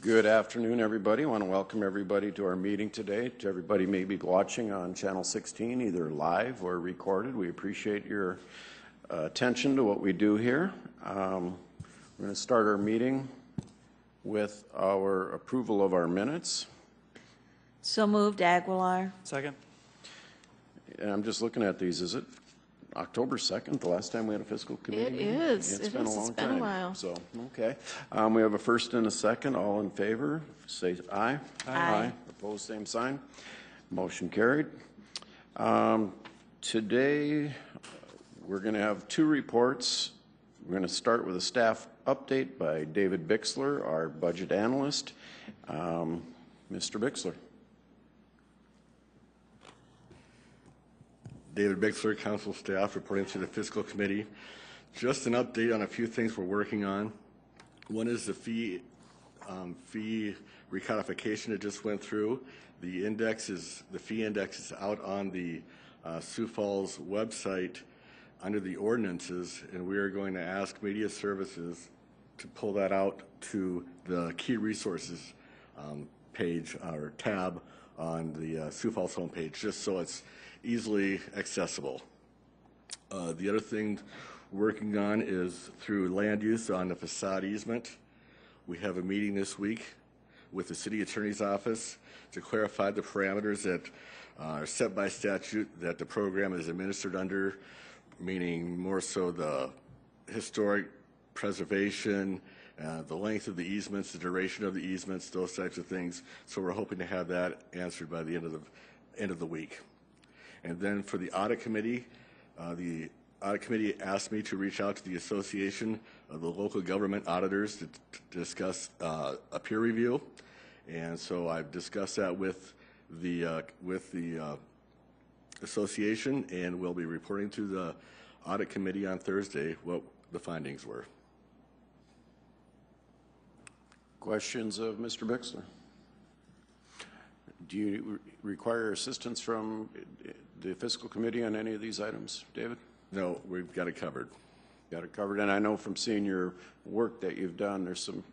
Good afternoon, everybody. I want to welcome everybody to our meeting today. To everybody maybe watching on Channel 16, either live or recorded, we appreciate your attention to what we do here. We're going to start our meeting with our approval of our minutes. So moved, Aguilar. Second. And I'm just looking at these. Is it October 2nd, the last time we had a fiscal committee It meeting? is. It's been a long It's been time. a while. So, okay. We have a first and a second. All in favor, say aye. Aye. Opposed, same sign. Motion carried. Today, we're going to have two reports. We're going to start with a staff update by David Bixler, our budget analyst. Mr. Bixler. David Bixler, council staff, reporting to the fiscal committee. Just an update on a few things we're working on. One is the fee recodification that just went through. The fee index is out on the Sioux Falls website under the ordinances, and we are going to ask media services to pull that out to the key resources page or tab on the Sioux Falls homepage, just so it's easily accessible. The other thing we're working on is through land use on the facade easement. We have a meeting this week with the city attorney's office to clarify the parameters that are set by statute that the program is administered under, meaning more so the historic preservation, the length of the easements, the duration of the easements, those types of things. So we're hoping to have that answered by the end of the week. And then for the audit committee asked me to reach out to the Association of the Local Government Auditors to discuss a peer review. And so I've discussed that with the association, and we'll be reporting to the audit committee on Thursday what the findings were. Questions of Mr. Bixler? Do you require assistance from the fiscal committee on any of these items, David? No, we've got it covered. Got it covered, and I know from seeing your work that you've done, there's some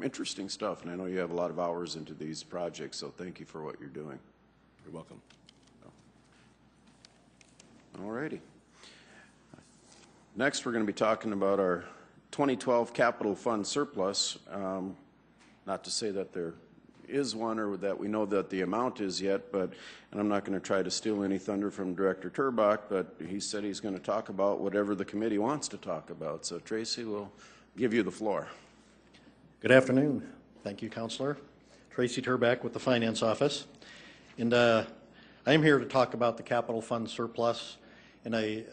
interesting stuff, and I know you have a lot of hours into these projects, so thank you for what you're doing. You're welcome. All righty. Next, we're going to be talking about our 2012 capital fund surplus. Not to say that there is one or that we know that the amount is yet, but, and I'm not going to try to steal any thunder from Director Turbach, but he said he's going to talk about whatever the committee wants to talk about. So Tracy will give you the floor. Good afternoon. Thank you, Councilor. Tracy Turbach with the Finance Office. And I am here to talk about the capital fund surplus. And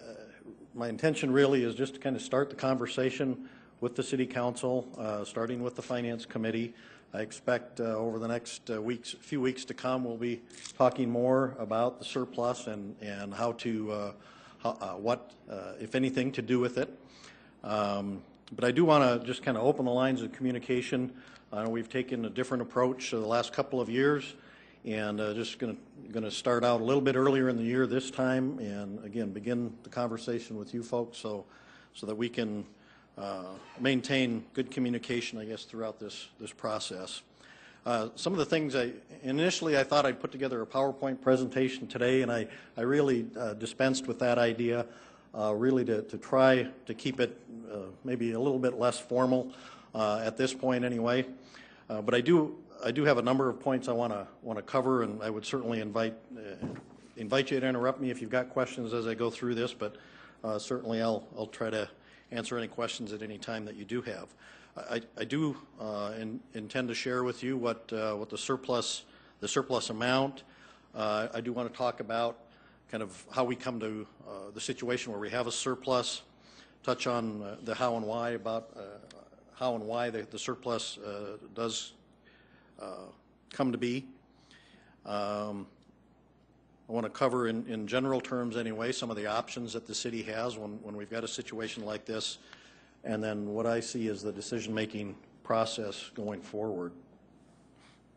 my intention really is just to kind of start the conversation with the City Council, starting with the Finance Committee. I expect over the next few weeks to come, we'll be talking more about the surplus and how to, what, if anything, to do with it. But I do want to just kind of open the lines of communication. We've taken a different approach the last couple of years, and just going to start out a little bit earlier in the year this time, and again begin the conversation with you folks, so that we can maintain good communication, I guess, throughout this process. Some of the things initially I thought I'd put together a PowerPoint presentation today, and I really dispensed with that idea, really to try to keep it maybe a little bit less formal at this point anyway. But I do have a number of points I want to cover, and I would certainly invite you to interrupt me if you've got questions as I go through this. But certainly I'll try to answer any questions at any time that you do have. I do intend to share with you what the surplus amount. I do want to talk about kind of how we come to the situation where we have a surplus, touch on the how and why about how and why the surplus does come to be. I want to cover in general terms anyway some of the options that the city has when we've got a situation like this, and then what I see as the decision-making process going forward.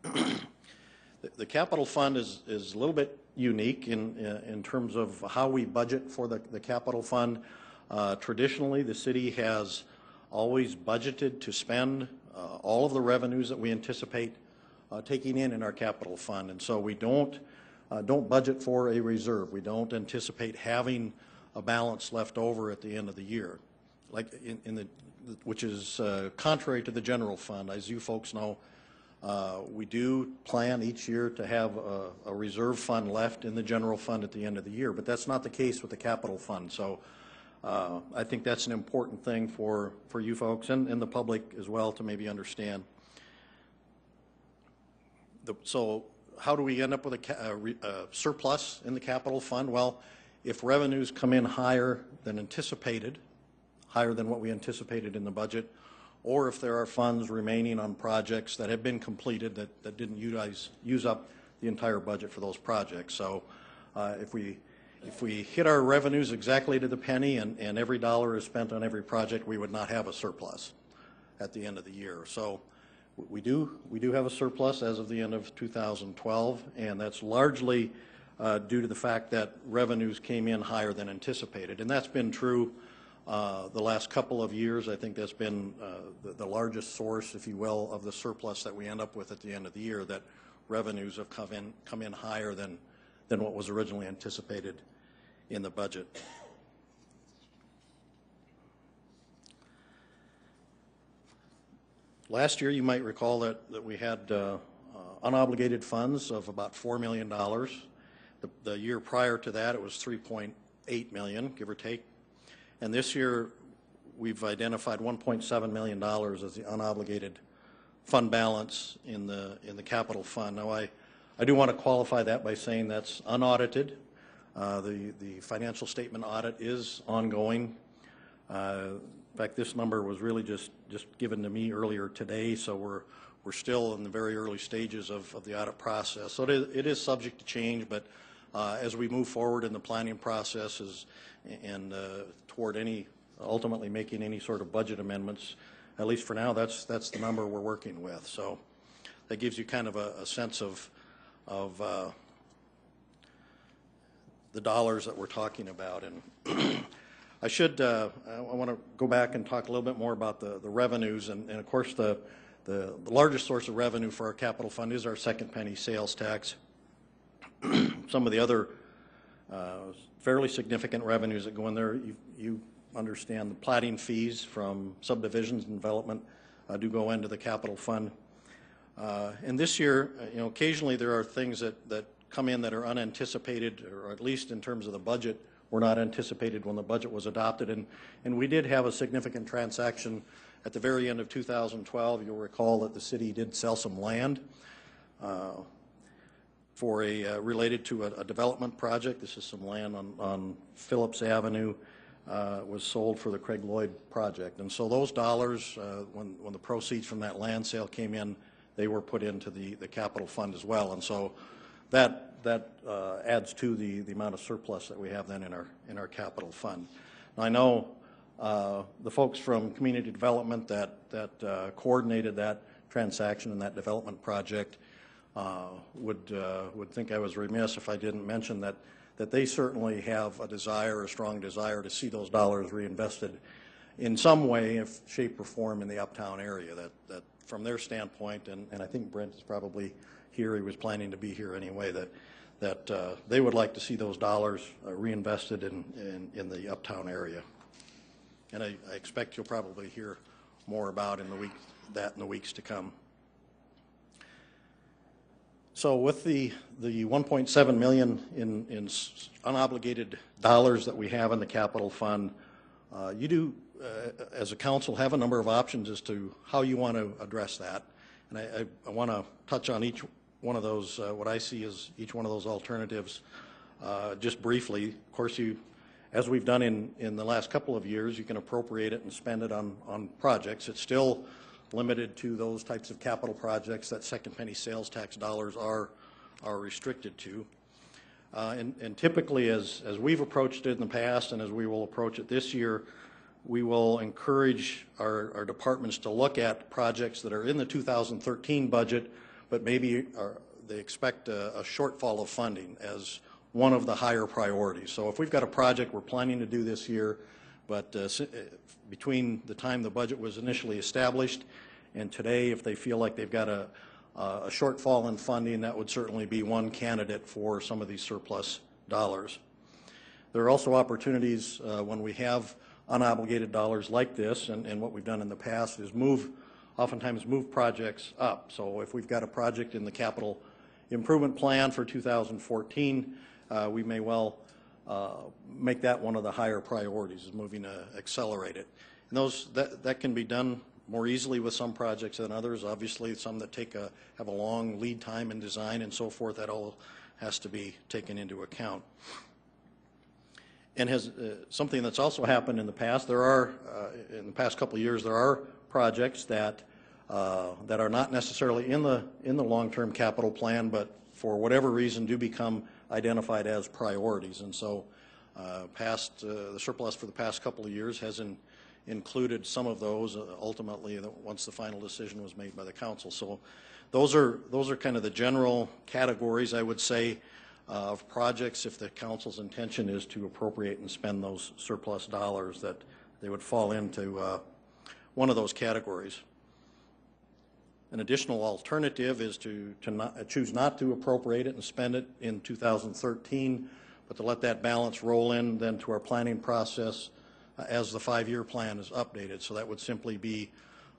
The capital fund is a little bit unique in terms of how we budget for the capital fund. Traditionally, the city has always budgeted to spend all of the revenues that we anticipate taking in our capital fund. And so we don't budget for a reserve. We don't anticipate having a balance left over at the end of the year, like which is contrary to the general fund. As you folks know, we do plan each year to have a reserve fund left in the general fund at the end of the year, but that's not the case with the capital fund. So I think that's an important thing for you folks and the public as well to maybe understand. So how do we end up with a surplus in the capital fund? Well, if revenues come in higher than anticipated, higher than what we anticipated in the budget, or if there are funds remaining on projects that have been completed that didn't use up the entire budget for those projects. So if we hit our revenues exactly to the penny and every dollar is spent on every project, we would not have a surplus at the end of the year. So we do have a surplus as of the end of 2012, and that's largely due to the fact that revenues came in higher than anticipated. And that's been true the last couple of years. I think that's been the largest source, if you will, of the surplus that we end up with at the end of the year, that revenues have come in higher than what was originally anticipated in the budget. Last year, you might recall that we had unobligated funds of about $4 million. The year prior to that, it was $3.8 million, give or take. And this year, we've identified $1.7 million as the unobligated fund balance in the capital fund. Now, I do want to qualify that by saying that's unaudited. The financial statement audit is ongoing. In fact, this number was really just given to me earlier today, so we're still in the very early stages of the audit process. So it is subject to change, but as we move forward in the planning processes and toward ultimately making any sort of budget amendments, at least for now, that's the number we're working with. So that gives you kind of a sense of the dollars that we're talking about. And I want to go back and talk a little bit more about the revenues. And of course, the largest source of revenue for our capital fund is our second penny sales tax. Some of the other fairly significant revenues that go in there, you understand the platting fees from subdivisions and development do go into the capital fund. And this year, occasionally there are things that come in that are unanticipated, or at least in terms of the budget, were not anticipated when the budget was adopted. And we did have a significant transaction at the very end of 2012. You'll recall that the city did sell some land for related to a development project. This is some land on Phillips Avenue. Was sold for the Craig Lloyd project. And so those dollars, when the proceeds from that land sale came in, they were put into the capital fund as well. And so that adds to the amount of surplus that we have then in our capital fund. Now, I know the folks from community development that coordinated that transaction and that development project would think I was remiss if I didn't mention that they certainly have a strong desire to see those dollars reinvested in some way, shape, or form in the uptown area. That from their standpoint, and I think Brent is probably here, he was planning to be here anyway, that they would like to see those dollars reinvested in the uptown area. And I expect you'll probably hear more about in the weeks to come. So with the 1.7 million in unobligated dollars that we have in the capital fund, you do, as a council, have a number of options as to how you want to address that. And I want to touch on each one of those, what I see as each one of those alternatives, just briefly. Of course, as we've done in the last couple of years, you can appropriate it and spend it on projects. It's still limited to those types of capital projects that second penny sales tax dollars are restricted to. And typically, as we've approached it in the past and as we will approach it this year, we will encourage our departments to look at projects that are in the 2013 budget, but maybe they expect a shortfall of funding as one of the higher priorities. So if we've got a project we're planning to do this year, But between the time the budget was initially established and today, if they feel like they've got a shortfall in funding, that would certainly be one candidate for some of these surplus dollars. There are also opportunities when we have unobligated dollars like this, and what we've done in the past is oftentimes move projects up. So if we've got a project in the capital improvement plan for 2014, we may well make that one of the higher priorities, is moving to accelerate it. And that can be done more easily with some projects than others. Obviously, some that have a long lead time in design and so forth, that all has to be taken into account. And something that's also happened in the past, in the past couple of years, there are projects that are not necessarily in the long-term capital plan, but for whatever reason do become identified as priorities. And so the surplus for the past couple of years has included some of those ultimately once the final decision was made by the council. So those are kind of the general categories, I would say, of projects if the council's intention is to appropriate and spend those surplus dollars, that they would fall into one of those categories. An additional alternative is to choose not to appropriate it and spend it in 2013, but to let that balance roll in then to our planning process as the 5-year plan is updated. So that would simply be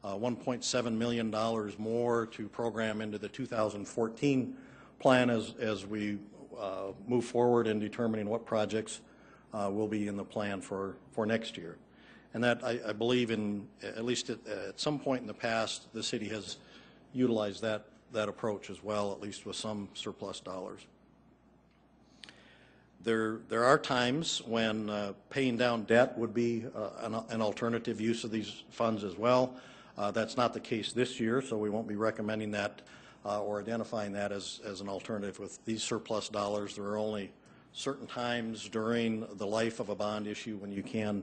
$1.7 million more to program into the 2014 plan as we move forward in determining what projects will be in the plan for next year. And that, I believe, at least at some point in the past, the city has utilized that approach as well, at least with some surplus dollars. There are times when paying down debt would be an alternative use of these funds as well. That's not the case this year, so we won't be recommending that or identifying that as an alternative. With these surplus dollars, there are only certain times during the life of a bond issue when you can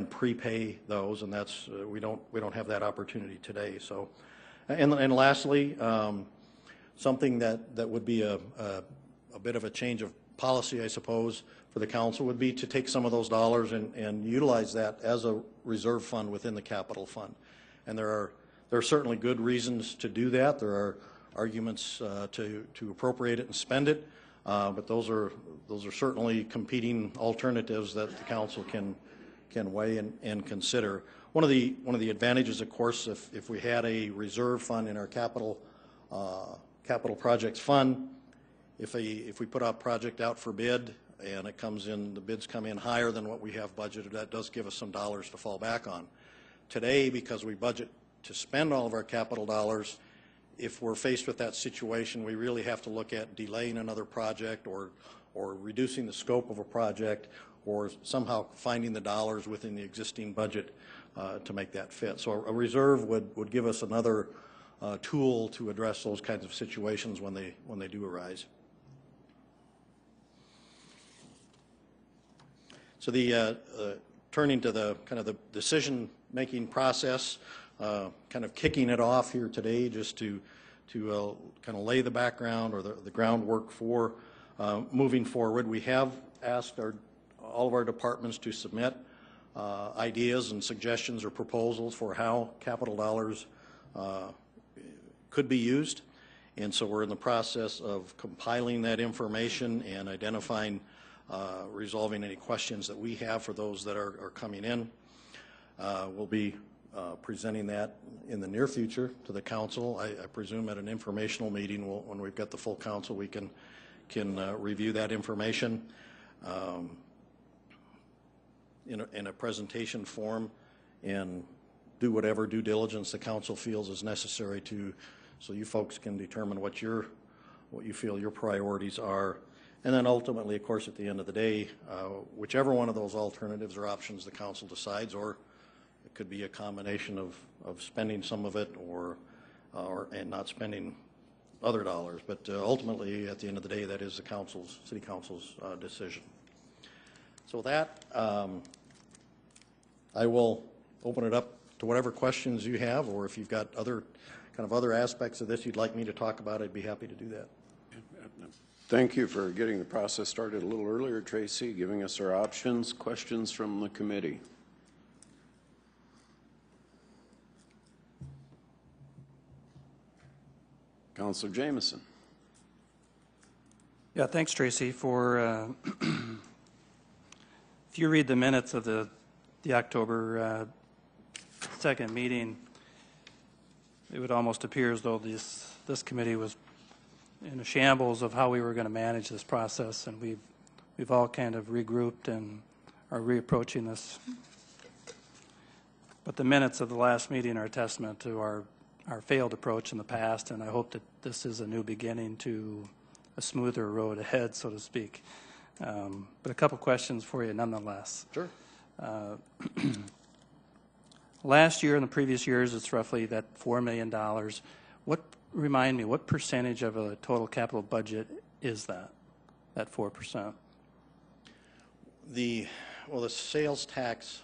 prepay those, and that's we don't have that opportunity today. So, and lastly, something that would be a bit of a change of policy, I suppose, for the council would be to take some of those dollars and utilize that as a reserve fund within the capital fund. And there are certainly good reasons to do that. There are arguments to appropriate it and spend it, but those are certainly competing alternatives that the council can weigh and consider. One of the advantages, of course, if we had a reserve fund in our capital projects fund, if we put a project out for bid and the bids come in higher than what we have budgeted, that does give us some dollars to fall back on. Today, because we budget to spend all of our capital dollars, if we're faced with that situation, we really have to look at delaying another project or reducing the scope of a project or somehow finding the dollars within the existing budget to make that fit. So a reserve would give us another tool to address those kinds of situations when they do arise. So the turning to the kind of the decision-making process, kind of kicking it off here today, just to kind of lay the background or the groundwork for moving forward. We have asked all of our departments to submit ideas and suggestions or proposals for how capital dollars could be used, and so we're in the process of compiling that information and identifying, resolving any questions that we have for those that are coming in. We'll be presenting that in the near future to the council. I presume at an informational meeting, when we've got the full council, we can review that information in a presentation form and do whatever due diligence the council feels is necessary so you folks can determine what you feel your priorities are. And then ultimately, of course, at the end of the day, whichever one of those alternatives or options the council decides, or it could be a combination of spending some of it and not spending other dollars. But ultimately, at the end of the day, that is the city council's decision. So with that, I will open it up to whatever questions you have, or if you've got other aspects of this you'd like me to talk about, I'd be happy to do that. Thank you for getting the process started a little earlier, Tracy, giving us our options. Questions from the committee? Counselor Jamison. Yeah, thanks, Tracy. For if you read the minutes of the October 2nd meeting, it would almost appear as though this committee was in a shambles of how we were going to manage this process, and we've all kind of regrouped and are reapproaching this. But the minutes of the last meeting are a testament to our failed approach in the past, and I hope that this is a new beginning to a smoother road ahead, so to speak. But a couple questions for you nonetheless. Sure. Last year and the previous years, it's roughly that $4 million. Remind me, what percentage of a total capital budget is that 4%? The sales tax,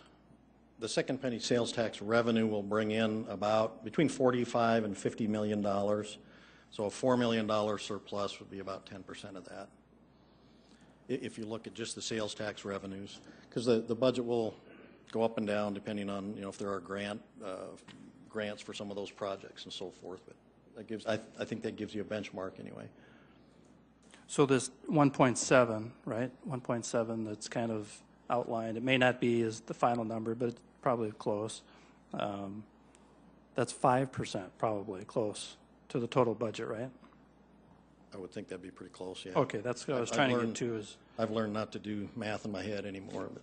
the second penny sales tax revenue will bring in about between $45 and $50 million. So a $4 million surplus would be about 10% of that. If you look at just the sales tax revenues, because the budget will go up and down depending on, if there are grants for some of those projects and so forth. But that gives, I think that gives you a benchmark anyway. So this 1.7, right? 1.7 that's kind of outlined. It may not be as the final number, but it's probably close. That's 5% probably close to the total budget, right? I would think that'd be pretty close, yeah. Okay, that's what I was trying to get to. I've learned not to do math in my head anymore. But.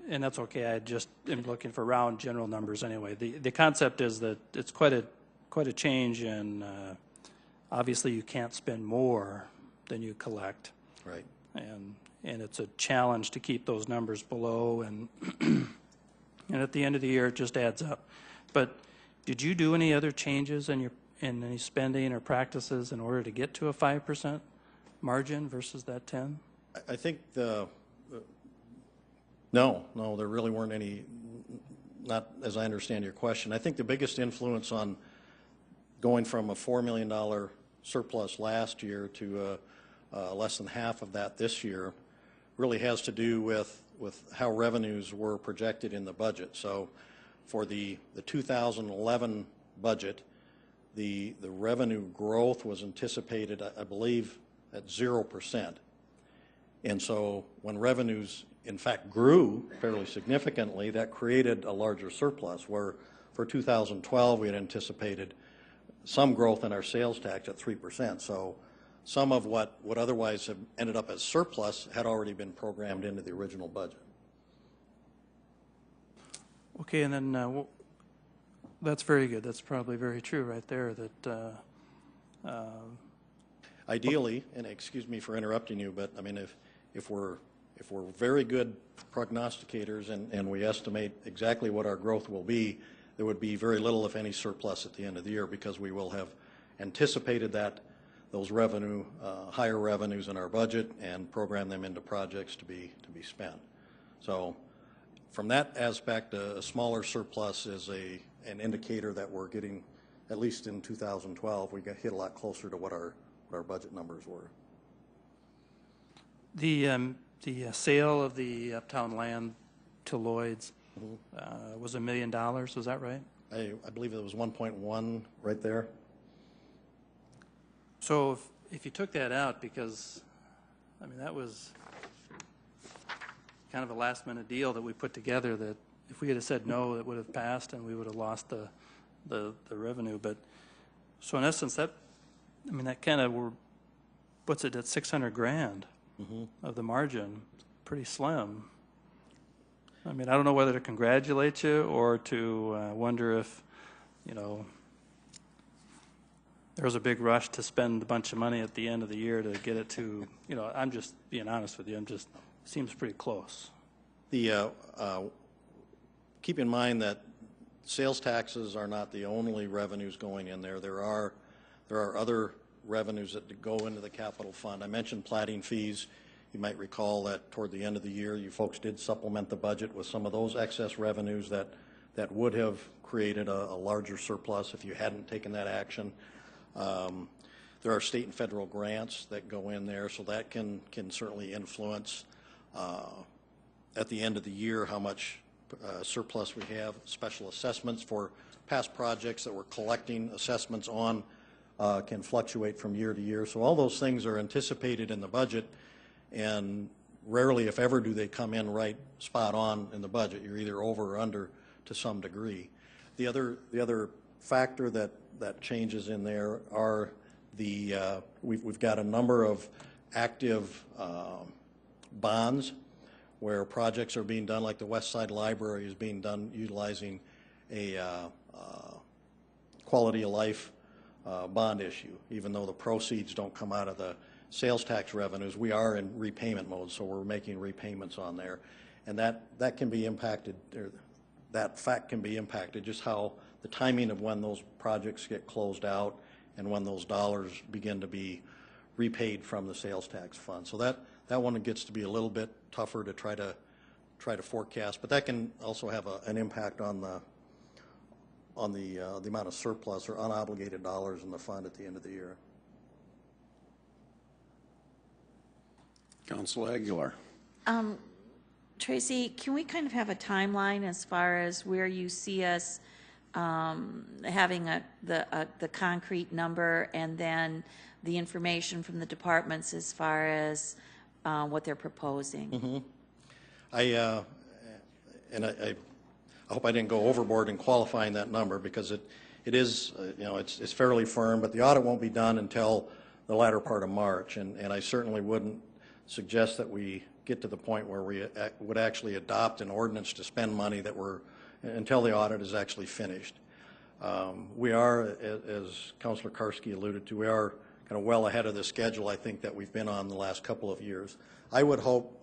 And that's okay. I just am looking for round general numbers anyway. The concept is that it's quite a change, and obviously you can't spend more than you collect. Right. And it's a challenge to keep those numbers below, and and at the end of the year it just adds up. But did you do any other changes in any spending or practices in order to get to a 5% margin versus that 10? I think no, there really weren't any, not as I understand your question. I think the biggest influence on going from a $4 million surplus last year to less than half of that this year really has to do with how revenues were projected in the budget. So for the 2011 budget, the revenue growth was anticipated, I believe, at 0%. And so when revenues in fact grew fairly significantly, that created a larger surplus, where for 2012 we had anticipated some growth in our sales tax at 3%. So some of what would otherwise have ended up as surplus had already been programmed into the original budget. Okay, and then that's very good. That's probably very true right there. That ideally, and excuse me for interrupting you, but I mean, if we're very good prognosticators and we estimate exactly what our growth will be, there would be very little, if any, surplus at the end of the year, because we will have anticipated those higher revenues in our budget and program them into projects to be spent. So from that aspect, a smaller surplus is an indicator that we're getting, at least in 2012, we got hit a lot closer to what our budget numbers were. the sale of the uptown land to Lloyd's was $1 million. Was that right? I believe it was 1.1 right there. So if you took that out, because I mean that was kind of a last minute deal that we put together, that if we had said no, it would have passed and we would have lost the revenue. But so in essence, that kind of what's it at $600,000 of the margin, pretty slim. I mean, I don't know whether to congratulate you or to wonder if, there was a big rush to spend a bunch of money at the end of the year to get it to, I'm just being honest with you, seems pretty close. Keep in mind that sales taxes are not the only revenues going in there. There are other revenues that go into the capital fund. I mentioned plating fees. You might recall that toward the end of the year, you folks did supplement the budget with some of those excess revenues that would have created a larger surplus if you hadn't taken that action. There are state and federal grants that go in there, so that can certainly influence at the end of the year how much surplus we have. Special assessments for past projects that we're collecting assessments on can fluctuate from year to year. So all those things are anticipated in the budget, and rarely, if ever, do they come in right spot on in the budget. You're either over or under to some degree. The other factor that changes in there are we've got a number of active bonds where projects are being done, like the West Side Library is being done utilizing a quality of life bond issue. Even though the proceeds don't come out of the sales tax revenues, we are in repayment mode, so we're making repayments on there. And that can be impacted, or that fact can be impacted, just how the timing of when those projects get closed out and when those dollars begin to be repaid from the sales tax fund. So that one gets to be a little bit tougher to try to forecast, but that can also have an impact on the amount of surplus or unobligated dollars in the fund at the end of the year. Council Aguilar. Tracy, can we kind of have a timeline as far as where you see us having the concrete number, and then the information from the departments as far as what they're proposing? Mm-hmm. I hope I didn't go overboard in qualifying that number, because it is, it's fairly firm, but the audit won't be done until the latter part of March, and I certainly wouldn't suggest that we get to the point where we would actually adopt an ordinance to spend money until the audit is actually finished. We are, as Councilor Karski alluded to, we are kind of well ahead of the schedule, I think, that we've been on the last couple of years. I would hope,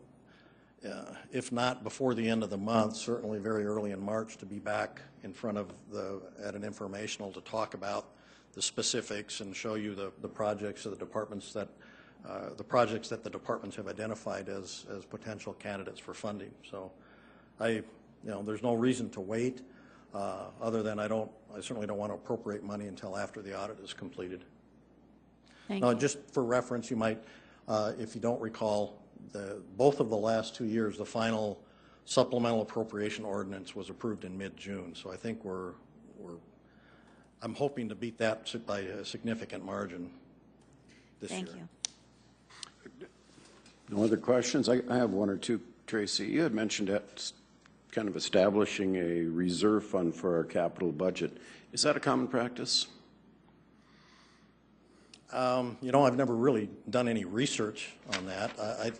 if not before the end of the month, certainly very early in March, to be back in front of at an informational to talk about the specifics and show you the projects of the departments that the departments have identified as potential candidates for funding. So there's no reason to wait, other than I certainly don't want to appropriate money until after the audit is completed. Thank you. Just for reference, you might, if you don't recall, both of the last 2 years, the final supplemental appropriation ordinance was approved in mid-June. So I think I'm hoping to beat that by a significant margin this year. Thank you. No other questions? I have one or two, Tracy. You had mentioned kind of establishing a reserve fund for our capital budget. Is that a common practice? I've never really done any research on that. I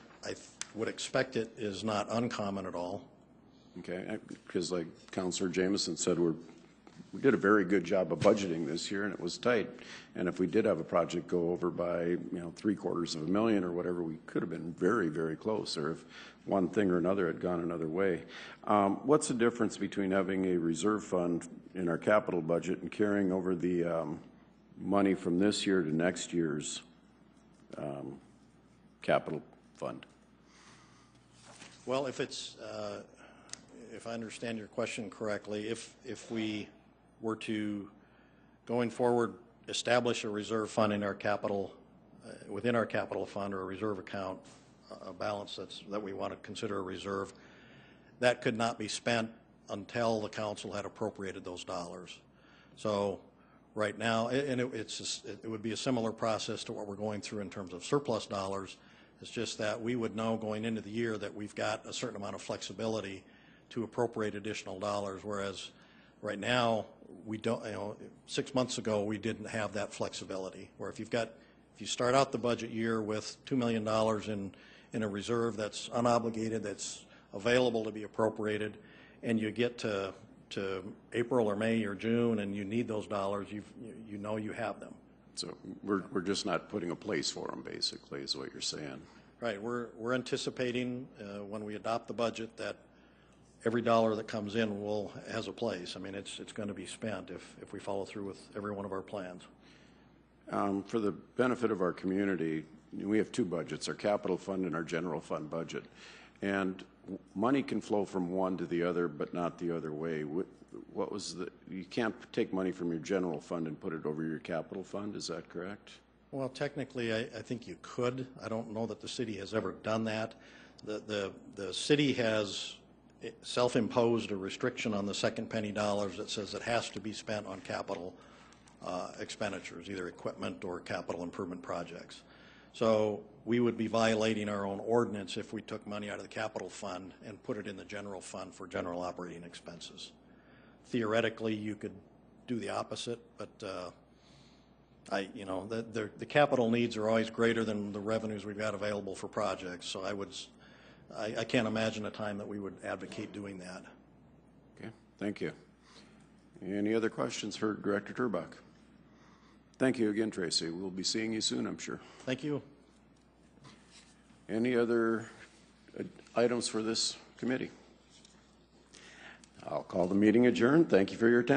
would expect it is not uncommon at all. Okay, because like Councilor Jameson said, we did a very good job of budgeting this year, and it was tight. And if we did have a project go over by, $750,000 or whatever, we could have been very, very close. Or if one thing or another had gone another way. What's the difference between having a reserve fund in our capital budget and carrying over the money from this year to next year's capital fund? Well, if I understand your question correctly, if we were to, going forward, establish a reserve fund in our capital, within our capital fund, or a reserve account, a balance that we want to consider a reserve, that could not be spent until the council had appropriated those dollars. So right now, and it would be a similar process to what we're going through in terms of surplus dollars. It's just that we would know going into the year that we've got a certain amount of flexibility to appropriate additional dollars, whereas right now we don't. 6 months ago we didn't have that flexibility. Where if you start out the budget year with $2 million in a reserve that's unobligated, that's available to be appropriated, and you get to April or May or June and you need those dollars, you know you have them. So we're just not putting a place for them, basically, is what you're saying. Right. We're anticipating when we adopt the budget that every dollar that comes in has a place. I mean, it's going to be spent if we follow through with every one of our plans. For the benefit of our community, we have two budgets, our capital fund and our general fund budget. And money can flow from one to the other, but not the other way. You can't take money from your general fund and put it over your capital fund, is that correct? Well, technically, I think you could. I don't know that the city has ever done that. The city has self-imposed a restriction on the second penny dollars that says it has to be spent on capital expenditures, either equipment or capital improvement projects. So we would be violating our own ordinance if we took money out of the capital fund and put it in the general fund for general operating expenses. Theoretically, you could do the opposite, but the capital needs are always greater than the revenues we've got available for projects. So I can't imagine a time that we would advocate doing that. Okay, thank you. Any other questions for Director Turbach? Thank you again, Tracy. We'll be seeing you soon, I'm sure. Thank you. Any other items for this committee? I'll call the meeting adjourned. Thank you for your attention.